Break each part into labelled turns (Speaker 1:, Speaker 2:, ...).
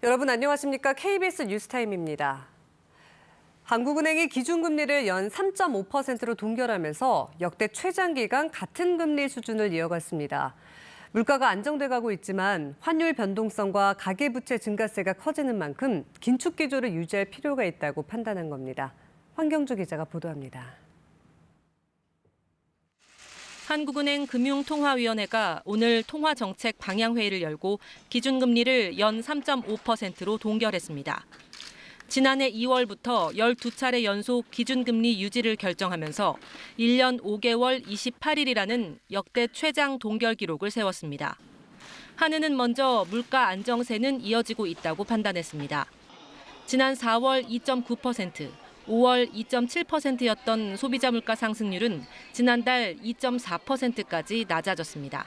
Speaker 1: 여러분 안녕하십니까? KBS 뉴스타임입니다. 한국은행이 기준금리를 연 3.5%로 동결하면서 역대 최장 기간 같은 금리 수준을 이어갔습니다. 물가가 안정돼가고 있지만 환율 변동성과 가계부채 증가세가 커지는 만큼 긴축 기조를 유지할 필요가 있다고 판단한 겁니다. 황경주 기자가 보도합니다.
Speaker 2: 한국은행 금융통화위원회가 오늘 통화정책 방향회의를 열고 기준금리를 연 3.5%로 동결했습니다. 지난해 2월부터 12차례 연속 기준금리 유지를 결정하면서 1년 5개월 28일이라는 역대 최장 동결 기록을 세웠습니다. 한은은 먼저 물가 안정세는 이어지고 있다고 판단했습니다. 지난 4월 2.9%, 5월 2.7%였던 소비자 물가 상승률은 지난달 2.4%까지 낮아졌습니다.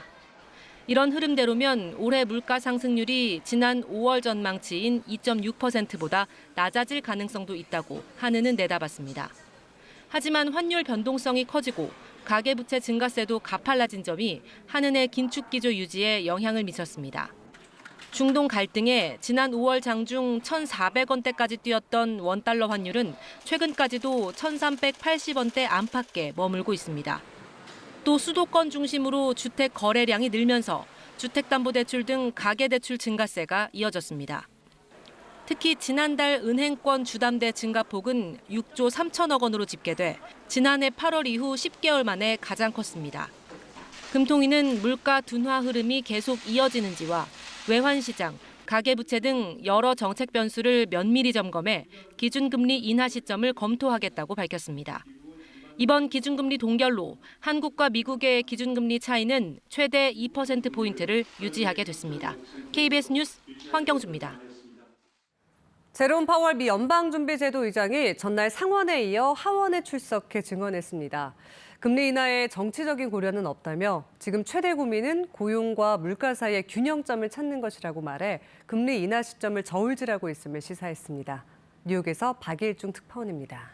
Speaker 2: 이런 흐름대로면 올해 물가 상승률이 지난 5월 전망치인 2.6%보다 낮아질 가능성도 있다고 한은은 내다봤습니다. 하지만 환율 변동성이 커지고 가계부채 증가세도 가팔라진 점이 한은의 긴축 기조 유지에 영향을 미쳤습니다. 중동 갈등에 지난 5월 장중 1,400원대까지 뛰었던 원달러 환율은 최근까지도 1,380원대 안팎에 머물고 있습니다. 또 수도권 중심으로 주택 거래량이 늘면서 주택담보대출 등 가계대출 증가세가 이어졌습니다. 특히 지난달 은행권 주담대 증가폭은 6조 3천억 원으로 집계돼 지난해 8월 이후 10개월 만에 가장 컸습니다. 금통위는 물가 둔화 흐름이 계속 이어지는지와 외환시장, 가계부채 등 여러 정책 변수를 면밀히 점검해 기준금리 인하 시점을 검토하겠다고 밝혔습니다. 이번 기준금리 동결로 한국과 미국의 기준금리 차이는 최대 2%포인트를 유지하게 됐습니다. KBS 뉴스 황경주입니다.
Speaker 1: 제롬 파월 미 연방준비제도 의장이 전날 상원에 이어 하원에 출석해 증언했습니다. 금리 인하에 정치적인 고려는 없다며 지금 최대 고민은 고용과 물가 사이의 균형점을 찾는 것이라고 말해 금리 인하 시점을 저울질하고 있음을 시사했습니다. 뉴욕에서 박일중 특파원입니다.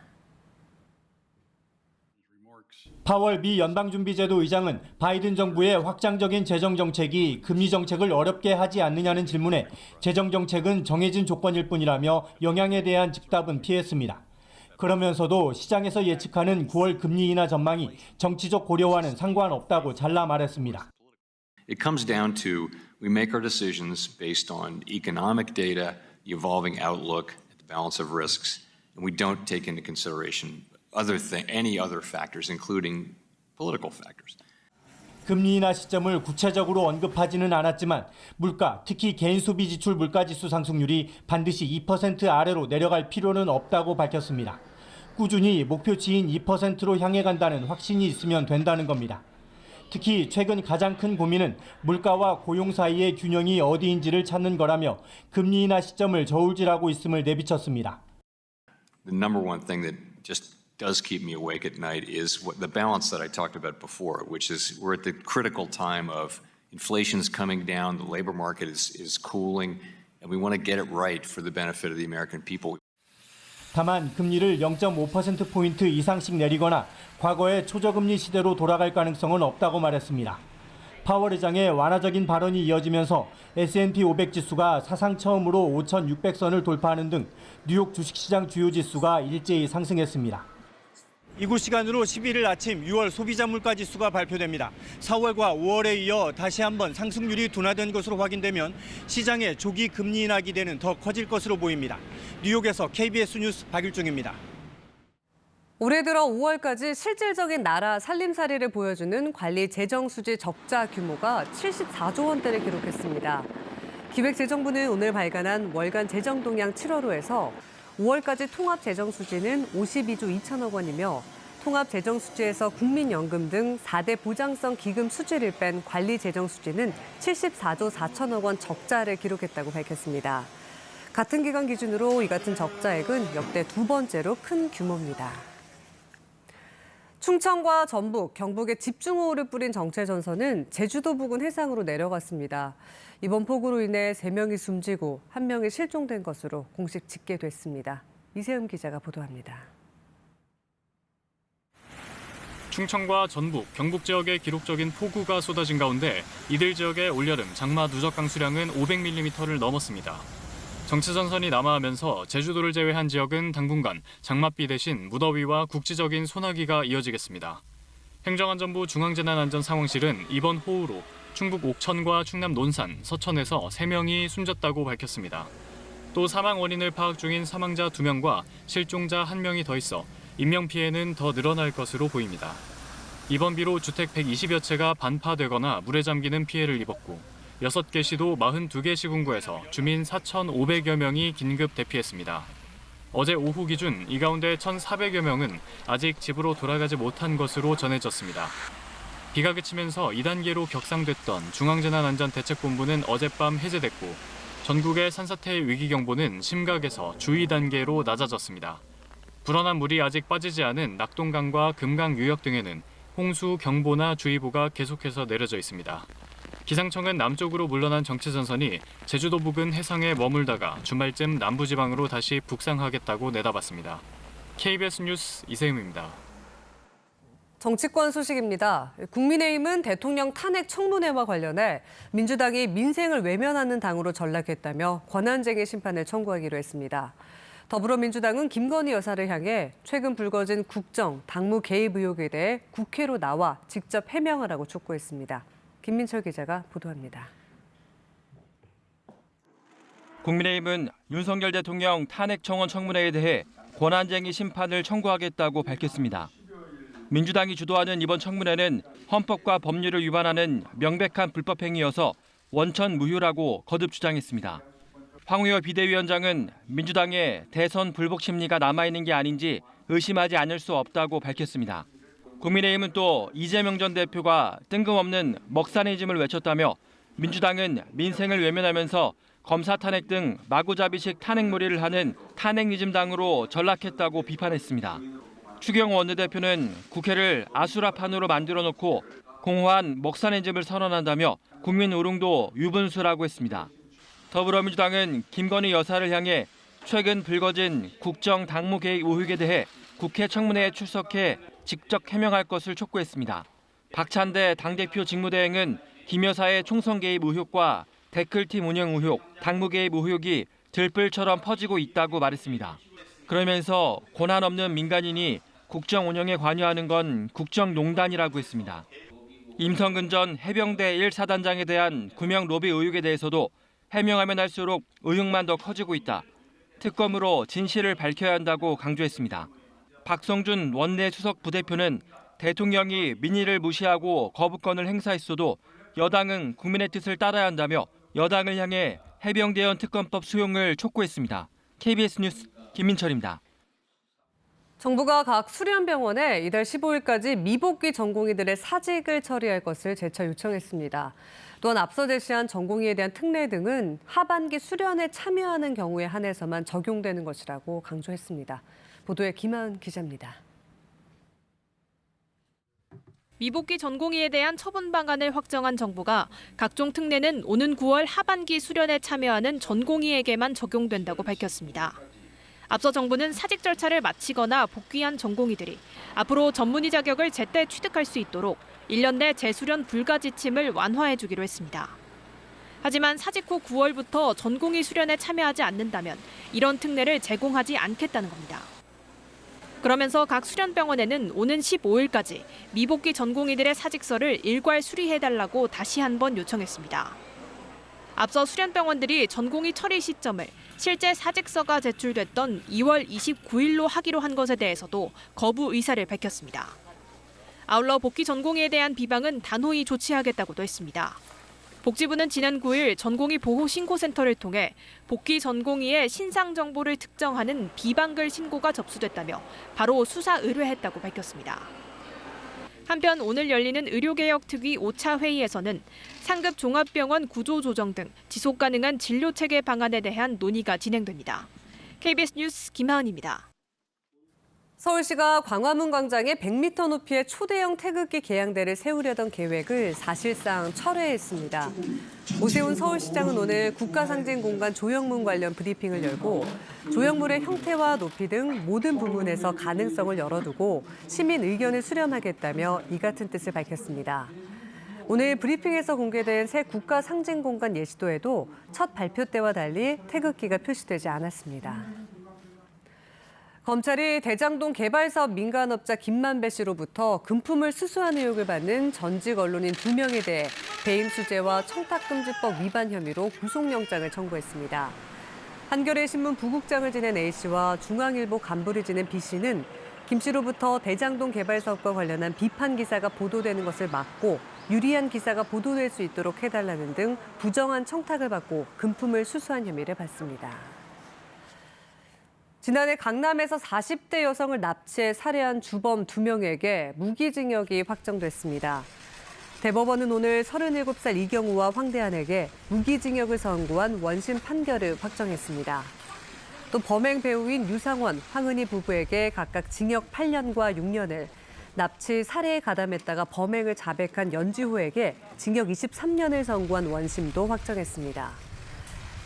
Speaker 3: 파월 미 연방준비제도 의장은 바이든 정부의 확장적인 재정정책이 금리정책을 어렵게 하지 않느냐는 질문에 재정정책은 정해진 조건일 뿐이라며 영향에 대한 즉답은 피했습니다. 그러면서도 시장에서 예측하는 9월 금리 인하 전망이 정치적 고려와는 상관없다고 잘라 말했습니다.
Speaker 4: It comes down to we make our decisions based on economic data, the evolving outlook, the balance of risks, and we don't take into consideration any other factors, including political factors.
Speaker 3: 금리 인하 시점을 구체적으로 언급하지는 않았지만 물가, 특히 개인 소비 지출 물가지수 상승률이 반드시 2% 아래로 내려갈 필요는 없다고 밝혔습니다. 꾸준히 목표치인 2%로 향해 간다는 확신이 있으면 된다는 겁니다. 특히 최근 가장 큰 고민은 물가와 고용 사이의 균형이 어디인지를 찾는 거라며 금리 인하 시점을 저울질하고 있음을 내비쳤습니다.
Speaker 4: The number one thing that just does keep me awake at night is the balance that I talked about before, which is we're at the critical time of inflation's coming down, the labor market is cooling, and we want to get it right for the benefit of the American people.
Speaker 3: 다만 금리를 0.5%포인트 이상씩 내리거나 과거의 초저금리 시대로 돌아갈 가능성은 없다고 말했습니다. 파월 의장의 완화적인 발언이 이어지면서 S&P 500 지수가 사상 처음으로 5,600선을 돌파하는 등 뉴욕 주식시장 주요 지수가 일제히 상승했습니다. 이곳 시간으로 11일 아침 6월 소비자 물가 지수가 발표됩니다. 4월과 5월에 이어 다시 한번 상승률이 둔화된 것으로 확인되면 시장의 조기 금리 인하 기대는 더 커질 것으로 보입니다. 뉴욕에서 KBS 뉴스 박일중입니다.
Speaker 1: 올해 들어 5월까지 실질적인 나라 살림살이를 보여주는 관리 재정수지 적자 규모가 74조 원대를 기록했습니다. 기획재정부는 오늘 발간한 월간 재정동향 7월호에서 5월까지 통합재정수지는 52조 2천억 원이며 통합재정수지에서 국민연금 등 4대 보장성 기금 수지를 뺀 관리재정수지는 74조 4천억 원 적자를 기록했다고 밝혔습니다. 같은 기간 기준으로 이 같은 적자액은 역대 두 번째로 큰 규모입니다. 충청과 전북, 경북에 집중호우를 뿌린 정체전선은 제주도 부근 해상으로 내려갔습니다. 이번 폭우로 인해 3명이 숨지고 1명이 실종된 것으로 공식 집계됐습니다. 이세음 기자가 보도합니다.
Speaker 5: 충청과 전북, 경북 지역에 기록적인 폭우가 쏟아진 가운데 이들 지역의 올여름 장마 누적 강수량은 500mm를 넘었습니다. 정치전선이 남하하면서 제주도를 제외한 지역은 당분간 장맛비 대신 무더위와 국지적인 소나기가 이어지겠습니다. 행정안전부 중앙재난안전상황실은 이번 호우로 충북 옥천과 충남 논산, 서천에서 3명이 숨졌다고 밝혔습니다. 또 사망 원인을 파악 중인 사망자 2명과 실종자 1명이 더 있어 인명피해는 더 늘어날 것으로 보입니다. 이번 비로 주택 120여 채가 반파되거나 물에 잠기는 피해를 입었고 6개 시도 42개 시군구에서 주민 4,500여 명이 긴급 대피했습니다. 어제 오후 기준 이 가운데 1,400여 명은 아직 집으로 돌아가지 못한 것으로 전해졌습니다. 비가 그치면서 2단계로 격상됐던 중앙재난안전대책본부는 어젯밤 해제됐고 전국의 산사태 위기경보는 심각에서 주의 단계로 낮아졌습니다. 불어난 물이 아직 빠지지 않은 낙동강과 금강 유역 등에는 홍수 경보나 주의보가 계속해서 내려져 있습니다. 기상청은 남쪽으로 물러난 정치전선이 제주도 부근 해상에 머물다가 주말쯤 남부지방으로 다시 북상하겠다고 내다봤습니다. KBS 뉴스 이세임입니다.
Speaker 1: 정치권 소식입니다. 국민의힘은 대통령 탄핵 청문회와 관련해 민주당이 민생을 외면하는 당으로 전락했다며 권한쟁의 심판을 청구하기로 했습니다. 더불어민주당은 김건희 여사를 향해 최근 불거진 국정, 당무 개입 의혹에 대해 국회로 나와 직접 해명하라고 촉구했습니다. 김민철 기자가 보도합니다.
Speaker 6: 국민의힘은 윤석열 대통령 탄핵 청원 청문회에 대해 권한쟁의 심판을 청구하겠다고 밝혔습니다. 민주당이 주도하는 이번 청문회는 헌법과 법률을 위반하는 명백한 불법 행위여서 원천 무효라고 거듭 주장했습니다. 황 의원 비대위원장은 민주당의 대선 불복 심리가 남아있는 게 아닌지 의심하지 않을 수 없다고 밝혔습니다. 국민의힘은 또 이재명 전 대표가 뜬금없는 먹사니즘을 외쳤다며 민주당은 민생을 외면하면서 검사 탄핵 등 마구잡이식 탄핵몰이를 하는 탄핵니즘당으로 전락했다고 비판했습니다. 추경호 원내대표는 국회를 아수라판으로 만들어놓고 공허한 먹사니즘을 선언한다며 국민 우롱도 유분수라고 했습니다. 더불어민주당은 김건희 여사를 향해 최근 불거진 국정 당무 개입 의혹에 대해 국회 청문회에 출석해 직접 해명할 것을 촉구했습니다. 박찬대 당대표 직무대행은 김 여사의 총선 개입 의혹과 댓글팀 운영 의혹, 당무 개입 의혹이 들불처럼 퍼지고 있다고 말했습니다. 그러면서 권한 없는 민간인이 국정 운영에 관여하는 건 국정농단이라고 했습니다. 임성근 전 해병대 1사단장에 대한 구명 로비 의혹에 대해서도 해명하면 할수록 의혹만 더 커지고 있다. 특검으로 진실을 밝혀야 한다고 강조했습니다. 박성준 원내 수석 부대표는 대통령이 민의를 무시하고 거부권을 행사했어도 여당은 국민의 뜻을 따라야 한다며 여당을 향해 해병대원 특검법 수용을 촉구했습니다. KBS 뉴스 김민철입니다.
Speaker 1: 정부가 각 수련병원에 이달 15일까지 미복귀 전공의들의 사직을 처리할 것을 재차 요청했습니다. 또한 앞서 제시한 전공의에 대한 특례 등은 하반기 수련에 참여하는 경우에 한해서만 적용되는 것이라고 강조했습니다. 보도에 김하은 기자입니다.
Speaker 7: 미복귀 전공의에 대한 처분 방안을 확정한 정부가 각종 특례는 오는 9월 하반기 수련에 참여하는 전공의에게만 적용된다고 밝혔습니다. 앞서 정부는 사직 절차를 마치거나 복귀한 전공의들이 앞으로 전문의 자격을 제때 취득할 수 있도록 1년 내 재수련 불가 지침을 완화해 주기로 했습니다. 하지만 사직 후 9월부터 전공의 수련에 참여하지 않는다면 이런 특례를 제공하지 않겠다는 겁니다. 그러면서 각 수련병원에는 오는 15일까지 미복귀 전공의들의 사직서를 일괄 수리해달라고 다시 한번 요청했습니다. 앞서 수련병원들이 전공의 처리 시점을 실제 사직서가 제출됐던 2월 29일로 하기로 한 것에 대해서도 거부 의사를 밝혔습니다. 아울러 복귀 전공의에 대한 비방은 단호히 조치하겠다고도 했습니다. 복지부는 지난 9일 전공의 보호신고센터를 통해 복귀 전공의의 신상 정보를 특정하는 비방글 신고가 접수됐다며 바로 수사 의뢰했다고 밝혔습니다. 한편 오늘 열리는 의료개혁특위 5차 회의에서는 상급 종합병원 구조 조정 등 지속 가능한 진료체계 방안에 대한 논의가 진행됩니다. KBS 뉴스 김하은입니다.
Speaker 1: 서울시가 광화문 광장에 100m 높이의 초대형 태극기 개양대를 세우려던 계획을 사실상 철회했습니다. 오세훈 서울시장은 오늘 국가상징공간 조형문 관련 브리핑을 열고 조형물의 형태와 높이 등 모든 부분에서 가능성을 열어두고 시민 의견을 수렴하겠다며 이 같은 뜻을 밝혔습니다. 오늘 브리핑에서 공개된 새 국가 상징 공간 예시도에도 첫 발표 때와 달리 태극기가 표시되지 않았습니다. 검찰이 대장동 개발사업 민간업자 김만배 씨로부터 금품을 수수한 의혹을 받는 전직 언론인 2명에 대해 배임 수재와 청탁금지법 위반 혐의로 구속영장을 청구했습니다. 한겨레 신문 부국장을 지낸 A 씨와 중앙일보 간부를 지낸 B 씨는 김 씨로부터 대장동 개발 사업과 관련한 비판 기사가 보도되는 것을 막고 유리한 기사가 보도될 수 있도록 해달라는 등 부정한 청탁을 받고 금품을 수수한 혐의를 받습니다. 지난해 강남에서 40대 여성을 납치해 살해한 주범 2명에게 무기징역이 확정됐습니다. 대법원은 오늘 37살 이경우와 황대한에게 무기징역을 선고한 원심 판결을 확정했습니다. 또 범행 배우인 유상원, 황은희 부부에게 각각 징역 8년과 6년을, 납치, 살해에 가담했다가 범행을 자백한 연지호에게 징역 23년을 선고한 원심도 확정했습니다.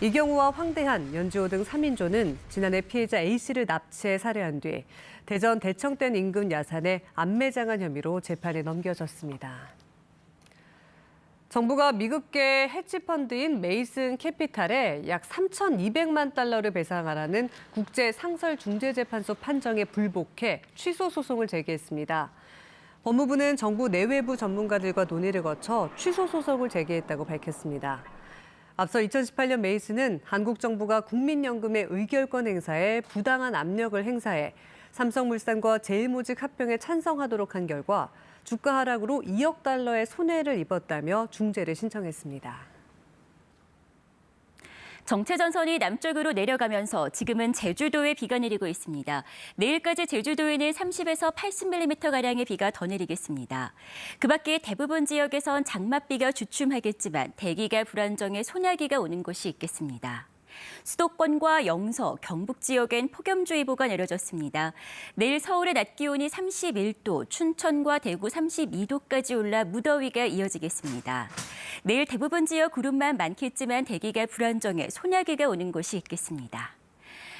Speaker 1: 이경우와 황대한, 연지호 등 3인조는 지난해 피해자 A씨를 납치해 살해한 뒤 대전 대청댐 인근 야산에 암매장한 혐의로 재판에 넘겨졌습니다. 정부가 미국계 헤지펀드인 메이슨 캐피탈에 약 3,200만 달러를 배상하라는 국제상설중재재판소 판정에 불복해 취소 소송을 제기했습니다. 법무부는 정부 내외부 전문가들과 논의를 거쳐 취소 소송을 제기했다고 밝혔습니다. 앞서 2018년 메이슨은 한국 정부가 국민연금의 의결권 행사에 부당한 압력을 행사해 삼성물산과 제일모직 합병에 찬성하도록 한 결과 주가 하락으로 2억 달러의 손해를 입었다며 중재를 신청했습니다.
Speaker 8: 정체전선이 남쪽으로 내려가면서 지금은 제주도에 비가 내리고 있습니다. 내일까지 제주도에는 30에서 80mm가량의 비가 더 내리겠습니다. 그 밖에 대부분 지역에선 장맛비가 주춤하겠지만 대기가 불안정해 소나기가 오는 곳이 있겠습니다. 수도권과 영서, 경북 지역엔 폭염주의보가 내려졌습니다. 내일 서울의 낮 기온이 31도, 춘천과 대구 32도까지 올라 무더위가 이어지겠습니다. 내일 대부분 지역 구름만 많겠지만 대기가 불안정해 소나기가 오는 곳이 있겠습니다.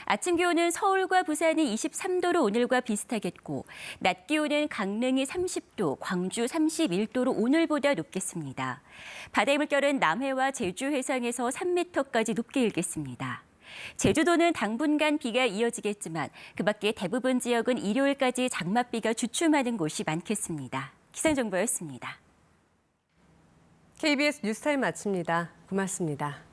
Speaker 8: 아침 기온은 서울과 부산이 23도로 오늘과 비슷하겠고 낮 기온은 강릉이 30도, 광주 31도로 오늘보다 높겠습니다. 바다의 물결은 남해와 제주 해상에서 3m까지 높게 일겠습니다. 제주도는 당분간 비가 이어지겠지만 그 밖에 대부분 지역은 일요일까지 장맛비가 주춤하는 곳이 많겠습니다. 기상정보였습니다.
Speaker 1: KBS 뉴스타임 마칩니다. 고맙습니다.